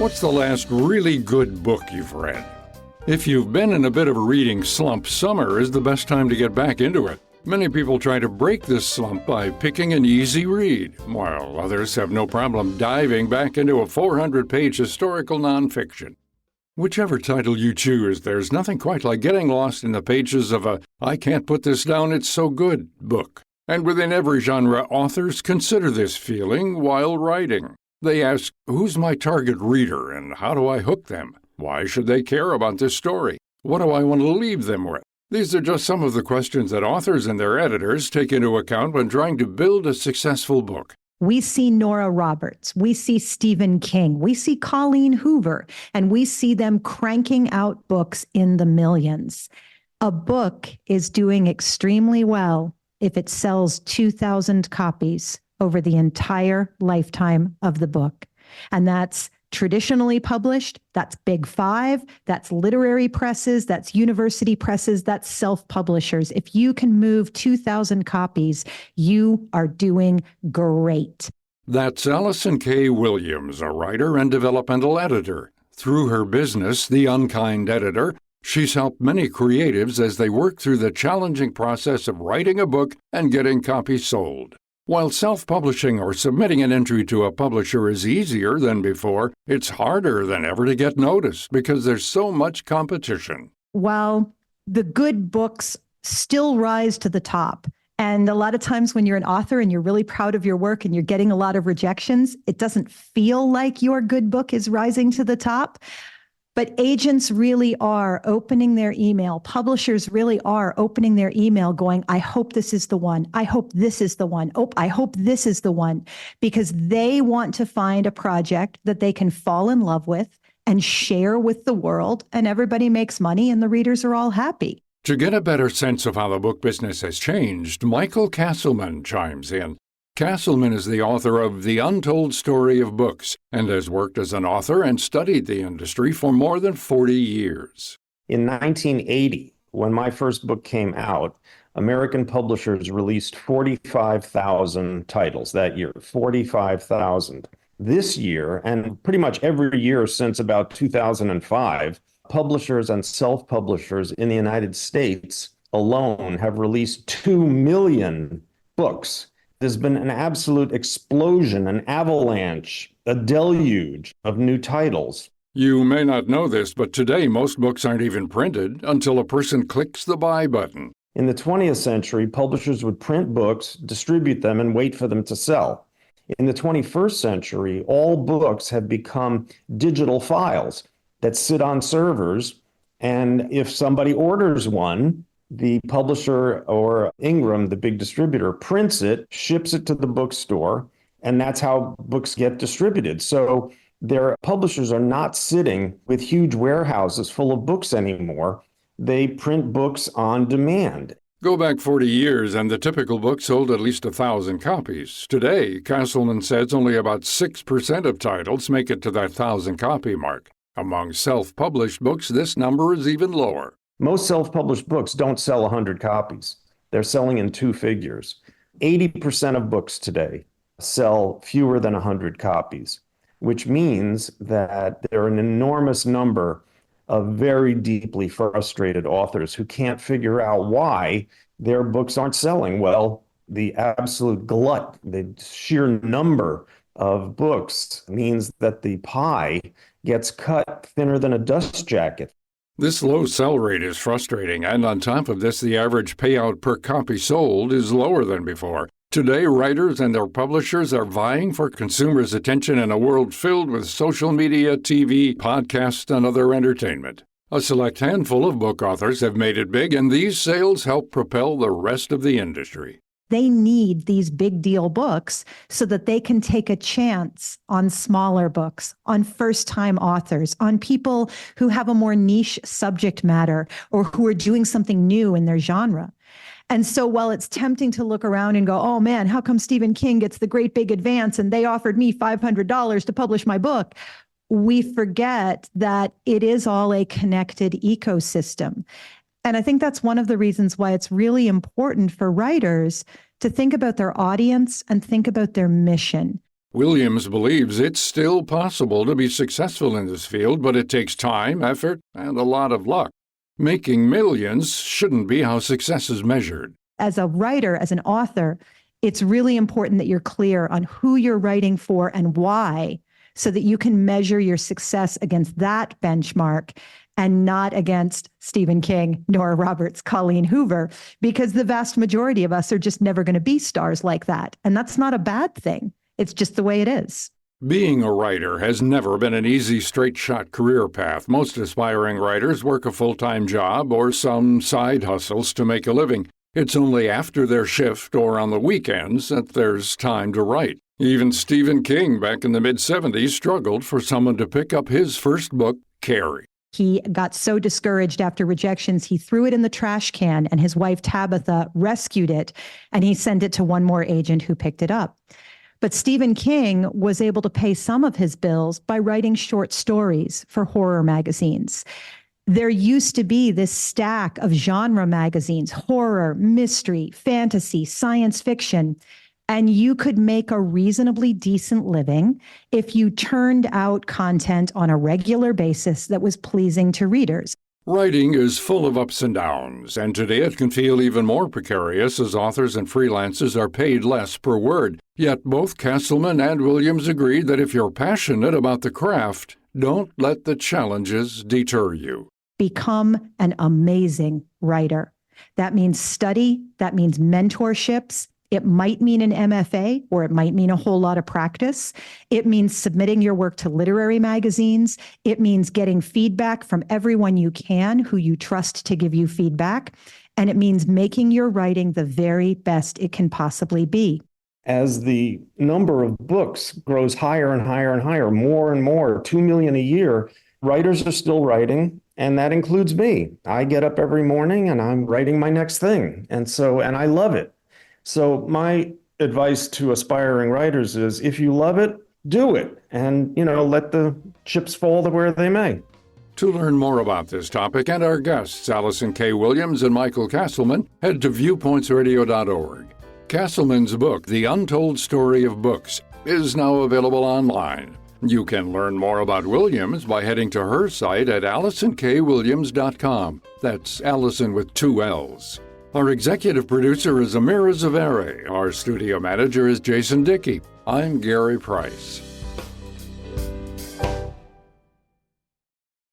What's the last really good book you've read? If you've been in a bit of a reading slump, summer is the best time to get back into it. Many people try to break this slump by picking an easy read, while others have no problem diving back into a 400-page historical nonfiction. Whichever title you choose, there's nothing quite like getting lost in the pages of a "I can't put this down, it's so good" book. And within every genre, authors consider this feeling while writing. They ask, who's my target reader and how do I hook them? Why should they care about this story? What do I want to leave them with? These are just some of the questions that authors and their editors take into account when trying to build a successful book. We see Nora Roberts, we see Stephen King, we see Colleen Hoover, and we see them cranking out books in the millions. A book is doing extremely well if it sells 2,000 copies over the entire lifetime of the book. And that's traditionally published, that's Big Five, that's literary presses, that's university presses, that's self-publishers. If you can move 2,000 copies, you are doing great. That's Allison K. Williams, a writer and developmental editor. Through her business, The Unkind Editor, she's helped many creatives as they work through the challenging process of writing a book and getting copies sold. While self-publishing or submitting an entry to a publisher is easier than before, it's harder than ever to get noticed because there's so much competition. While the good books still rise to the top, and a lot of times when you're an author and you're really proud of your work and you're getting a lot of rejections, it doesn't feel like your good book is rising to the top. But agents really are opening their email. Publishers really are opening their email going, I hope this is the one. I hope this is the one. Oh, I hope this is the one. Because they want to find a project that they can fall in love with and share with the world, and everybody makes money and the readers are all happy. To get a better sense of how the book business has changed, Michael Castleman chimes in. Castleman is the author of The Untold Story of Books and has worked as an author and studied the industry for more than 40 years. In 1980, when my first book came out, American publishers released 45,000 titles that year, 45,000. This year, and pretty much every year since about 2005, publishers and self-publishers in the United States alone have released 2 million books. There's been an absolute explosion, an avalanche, a deluge of new titles. You may not know this, but today most books aren't even printed until a person clicks the buy button. In the 20th century, publishers would print books, distribute them, and wait for them to sell. In the 21st century, all books have become digital files that sit on servers, and if somebody orders one, the publisher or Ingram, the big distributor, prints it, ships it to the bookstore, and that's how books get distributed. So their publishers are not sitting with huge warehouses full of books anymore. They print books on demand. Go back 40 years and the typical book sold at least 1,000 copies. Today, Castleman says only about 6% of titles make it to that 1,000-copy mark. Among self-published books, this number is even lower. Most self-published books don't sell 100 copies. They're selling in two figures. 80% of books today sell fewer than 100 copies, which means that there are an enormous number of very deeply frustrated authors who can't figure out why their books aren't selling. Well, the absolute glut, the sheer number of books means that the pie gets cut thinner than a dust jacket. This low sell rate is frustrating, and on top of this, the average payout per copy sold is lower than before. Today, writers and their publishers are vying for consumers' attention in a world filled with social media, TV, podcasts, and other entertainment. A select handful of book authors have made it big, and these sales help propel the rest of the industry. They need these big deal books so that they can take a chance on smaller books, on first-time authors, on people who have a more niche subject matter or who are doing something new in their genre. And so while it's tempting to look around and go, oh man, how come Stephen King gets the great big advance and they offered me $500 to publish my book? We forget that it is all a connected ecosystem. And I think that's one of the reasons why it's really important for writers to think about their audience and think about their mission. Williams believes it's still possible to be successful in this field, but it takes time, effort, and a lot of luck. Making millions shouldn't be how success is measured. As a writer, as an author, it's really important that you're clear on who you're writing for and why, so that you can measure your success against that benchmark and not against Stephen King, Nora Roberts, Colleen Hoover, because the vast majority of us are just never going to be stars like that. And that's not a bad thing. It's just the way it is. Being a writer has never been an easy, straight-shot career path. Most aspiring writers work a full-time job or some side hustles to make a living. It's only after their shift or on the weekends that there's time to write. Even Stephen King, back in the mid-'70s, struggled for someone to pick up his first book, Carrie. He got so discouraged after rejections, he threw it in the trash can, and his wife, Tabitha, rescued it, and he sent it to one more agent who picked it up. But Stephen King was able to pay some of his bills by writing short stories for horror magazines. There used to be this stack of genre magazines, horror, mystery, fantasy, science fiction, and you could make a reasonably decent living if you turned out content on a regular basis that was pleasing to readers. Writing is full of ups and downs, and today it can feel even more precarious as authors and freelancers are paid less per word. Yet both Castleman and Williams agreed that if you're passionate about the craft, don't let the challenges deter you. Become an amazing writer. That means study, that means mentorships. It might mean an MFA, or it might mean a whole lot of practice. It means submitting your work to literary magazines. It means getting feedback from everyone you can who you trust to give you feedback. And it means making your writing the very best it can possibly be. As the number of books grows higher and higher and higher, more and more, 2 million a year, writers are still writing, and that includes me. I get up every morning and I'm writing my next thing. And I love it. So my advice to aspiring writers is, if you love it, do it, and, let the chips fall to where they may. To learn more about this topic and our guests, Allison K. Williams and Michael Castleman, head to viewpointsradio.org. Castleman's book, The Untold Story of Books, is now available online. You can learn more about Williams by heading to her site at AllisonKWilliams.com. That's Allison with 2 L's. Our executive producer is Amira Zaveri. Our studio manager is Jason Dickey. I'm Gary Price.